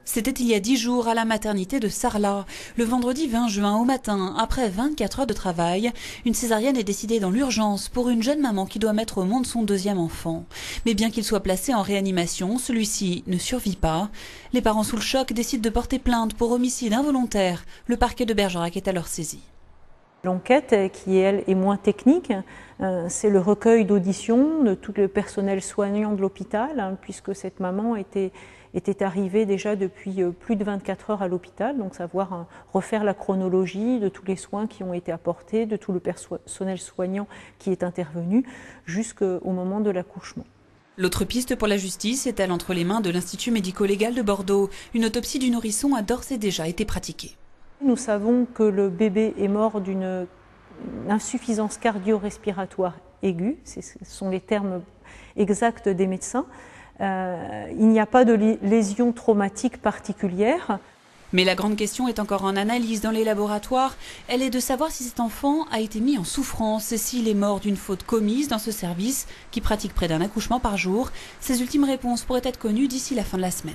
C'était il y a 10 jours à la maternité de Sarlat. Le vendredi 20 juin au matin, après 24 heures de travail, une césarienne est décidée dans l'urgence pour une jeune maman qui doit mettre au monde son deuxième enfant. Mais bien qu'il soit placé en réanimation, celui-ci ne survit pas. Les parents sous le choc décident de porter plainte pour homicide involontaire. Le parquet de Bergerac est alors saisi. L'enquête, qui elle est moins technique, c'est le recueil d'auditions de tout le personnel soignant de l'hôpital, puisque cette maman était arrivée déjà depuis plus de 24 heures à l'hôpital, donc savoir refaire la chronologie de tous les soins qui ont été apportés, de tout le personnel soignant qui est intervenu, jusqu'au moment de l'accouchement. L'autre piste pour la justice est-elle entre les mains de l'Institut médico-légal de Bordeaux. Une autopsie du nourrisson a d'ores et déjà été pratiquée. Nous savons que le bébé est mort d'une insuffisance cardio-respiratoire aiguë, ce sont les termes exacts des médecins. Il n'y a pas de lésion traumatique particulière. Mais la grande question est encore en analyse dans les laboratoires. Elle est de savoir si cet enfant a été mis en souffrance et s'il est mort d'une faute commise dans ce service qui pratique près d'un accouchement par jour. Ces ultimes réponses pourraient être connues d'ici la fin de la semaine.